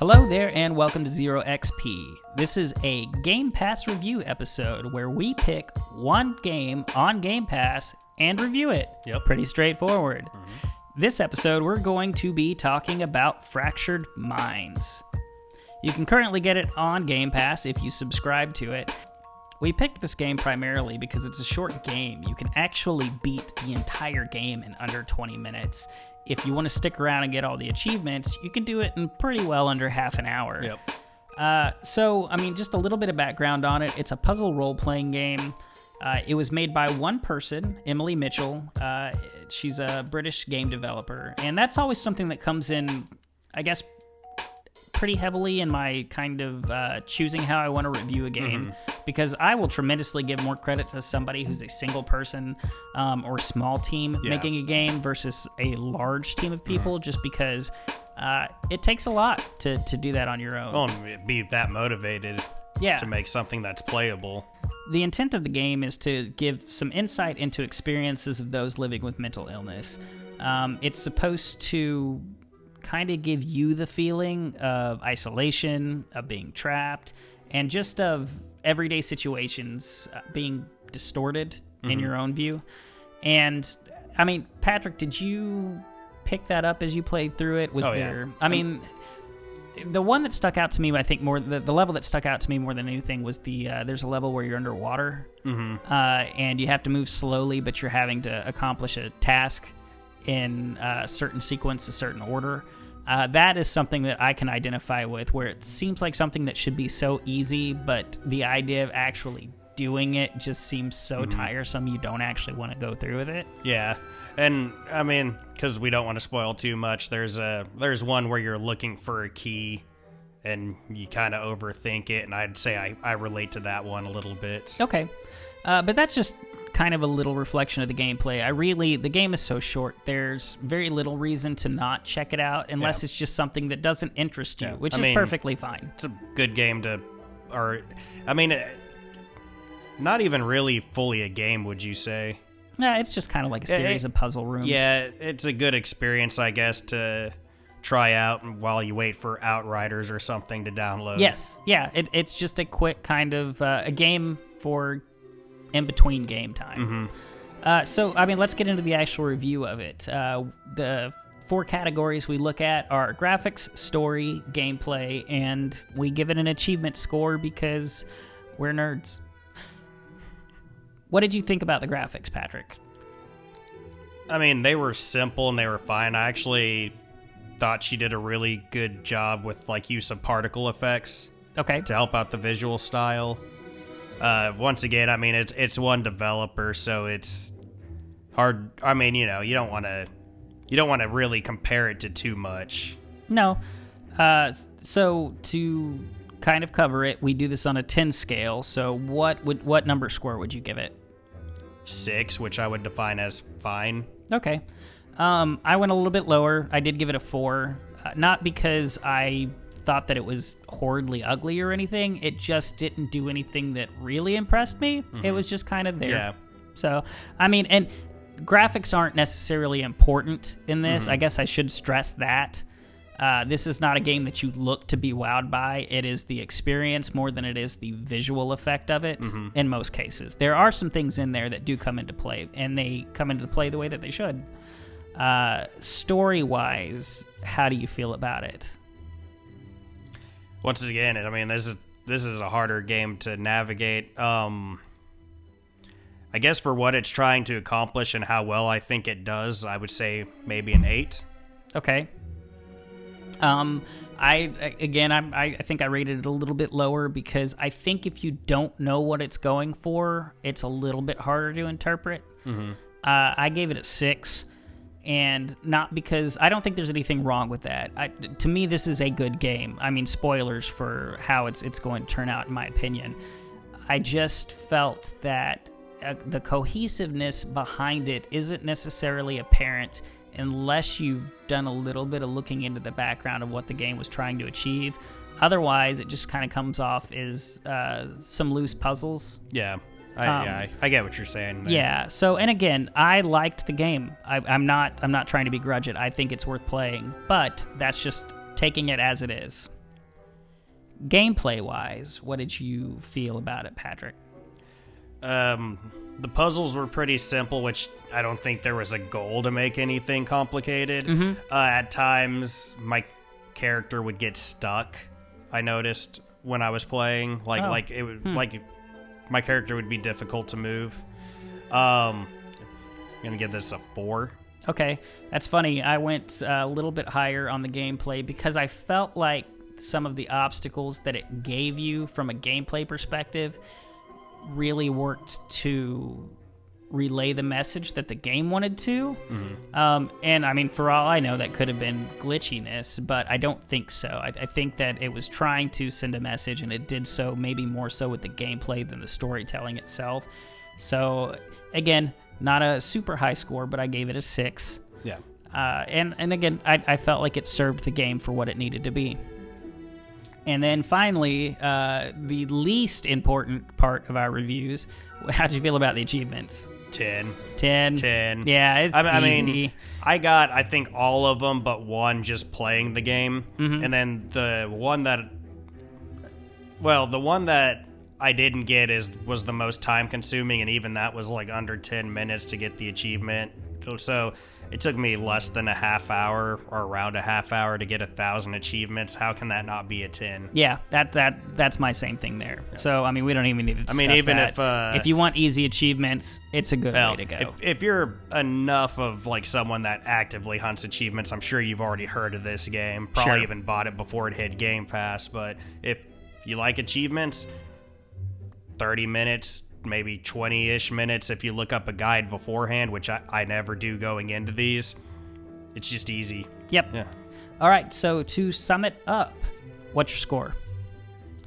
Hello there and welcome to Zero XP. This is a Game Pass review episode where we pick one game on Game Pass and review it. Yep. Pretty straightforward. This episode we're going to be talking about Fractured Minds. You can currently get it on Game Pass if you subscribe to it. We picked this game primarily because it's a short game. You can actually beat the entire game in under 20 minutes. If you want to stick around and get all the achievements, you can do it in pretty well under half an hour. Yep. Just a little bit of background on it. It's a puzzle role-playing game. It was made by one person, Emily Mitchell. She's a British game developer. And that's always something that comes in, I guess, pretty heavily in my kind of choosing how I want to review a game. Because I will tremendously give more credit to somebody who's a single person or small team making a game versus a large team of people, just because it takes a lot to do that on your own. Well, be that motivated to make something that's playable. The intent of the game is to give some insight into experiences of those living with mental illness. It's supposed to kind of give you the feeling of isolation, of being trapped, and just of everyday situations being distorted in your own view. And I mean, Patrick, did you pick that up as you played through it? The one that stuck out to me, I think more the level that stuck out to me more than anything was the there's a level where you're underwater and you have to move slowly, but you're having to accomplish a task in a certain sequence, a certain order. That is something that I can identify with, where it seems like something that should be so easy, but the idea of actually doing it just seems so tiresome you don't actually want to go through with it. Yeah, and I mean, because we don't want to spoil too much, there's one where you're looking for a key and you kind of overthink it, and I'd say I relate to that one a little bit. Okay, but that's just kind of a little reflection of the gameplay. The game is so short, there's very little reason to not check it out unless it's just something that doesn't interest you, which is perfectly fine. It's a good game not even really fully a game, would you say? Yeah, it's just kind of like a series of puzzle rooms. Yeah, it's a good experience, I guess, to try out while you wait for Outriders or something to download. Yes, yeah, it's just a quick kind of a game for in between game time. Let's get into the actual review of it. The 4 categories we look at are graphics, story, gameplay, and we give it an achievement score because we're nerds. What did you think about the graphics, Patrick? I mean, they were simple and they were fine. I actually thought she did a really good job with use of particle effects. Okay. To help out the visual style. Once again, I mean, it's one developer, so it's hard. I mean, you don't want to really compare it to too much. No. So to kind of cover it, we do this on a 10 scale. So what number score would you give it? 6, which I would define as fine. Okay. I went a little bit lower. I did give it a 4, not because I thought that it was horridly ugly or anything. It just didn't do anything that really impressed me. It was just kind of there. Yeah. So, I mean, and graphics aren't necessarily important in this. I guess I should stress that. This is not a game that you look to be wowed by. It is the experience more than it is the visual effect of it in most cases. There are some things in there that do come into play, and they come into play the way that they should. Story-wise, how do you feel about it? Once again, I mean, this is a harder game to navigate. I guess for what it's trying to accomplish and how well I think it does, I would say maybe an 8. Okay. I think I rated it a little bit lower because I think if you don't know what it's going for, it's a little bit harder to interpret. I gave it a 6. And not because I don't think there's anything wrong with that. To me, this is a good game. I mean, spoilers for how it's going to turn out, in my opinion. I just felt that the cohesiveness behind it isn't necessarily apparent unless you've done a little bit of looking into the background of what the game was trying to achieve. Otherwise, it just kind of comes off as some loose puzzles. Yeah. I get what you're saying there. Yeah. So, and again, I liked the game. I'm not trying to begrudge it. I think it's worth playing, but that's just taking it as it is. gameplay-wise, what did you feel about it, Patrick? The puzzles were pretty simple, which I don't think there was a goal to make anything complicated. At times, my character would get stuck. I noticed when I was playing, like it would, like my character would be difficult to move. I'm gonna give this a 4. Okay, that's funny. I went a little bit higher on the gameplay because I felt like some of the obstacles that it gave you from a gameplay perspective really worked to relay the message that the game wanted to. And I mean, for all I know, that could have been glitchiness, but I don't think so. I think that it was trying to send a message, and it did so maybe more so with the gameplay than the storytelling itself. So again, not a super high score, but I gave it a 6. Yeah. And again, I felt like it served the game for what it needed to be. And then finally, the least important part of our reviews, how'd you feel about the achievements? 10. 10? 10. Yeah, it's I easy. mean, I got, I think, all of them but one just playing the game. And then the one that I didn't get was the most time-consuming, and even that was like under 10 minutes to get the achievement. So it took me less than a half hour or around a half hour to get 1,000 achievements. How can that not be a 10? Yeah, that's my same thing there. Yeah. So, I mean, we don't even need to discuss even that. If you want easy achievements, it's a good way to go. If you're enough of like someone that actively hunts achievements, I'm sure you've already heard of this game. Probably even bought it before it hit Game Pass. But if you like achievements, 30 minutes, maybe 20-ish minutes if you look up a guide beforehand, which I never do going into these. It's just easy. Yep. Yeah. All right, so to sum it up, what's your score?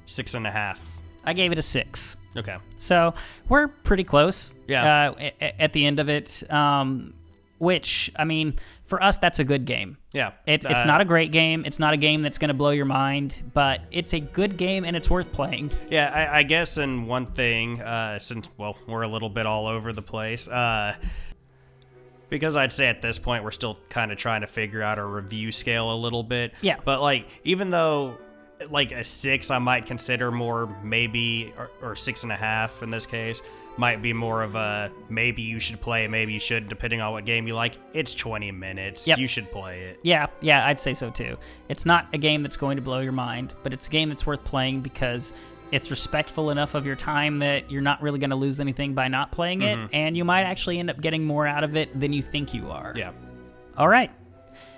6.5. I gave it a 6. Okay. So we're pretty close. Yeah. At the end of it, which, I mean, for us, that's a good game. Yeah. It's not a great game. It's not a game that's going to blow your mind, but it's a good game and it's worth playing. Yeah, I guess, and one thing, since, well, we're a little bit all over the place, because I'd say at this point we're still kind of trying to figure out our review scale a little bit. Yeah. But, like, even though, like, a 6 I might consider more maybe, or 6.5 in this case, might be more of a maybe you should play, maybe you should, depending on what game you like. It's 20 minutes. Yep. You should play it. Yeah, I'd say so too. It's not a game that's going to blow your mind, but it's a game that's worth playing because it's respectful enough of your time that you're not really going to lose anything by not playing it, and you might actually end up getting more out of it than you think you are. Yeah. All right.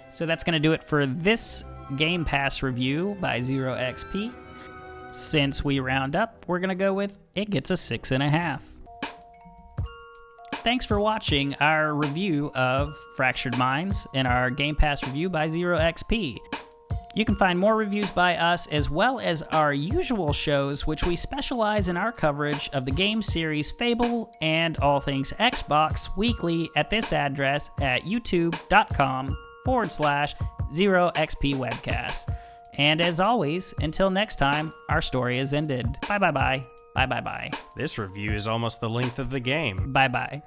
So that's going to do it for this Game Pass review by 0xp. Since we round up, we're going to go with it gets a 6.5. Thanks for watching our review of Fractured Minds and our Game Pass review by 0xp. You can find more reviews by us as well as our usual shows, which we specialize in our coverage of the game series Fable and all things Xbox weekly at this address at youtube.com/0xpwebcast. And as always, until next time, our story is ended. Bye bye bye. Bye bye bye. This review is almost the length of the game. Bye bye.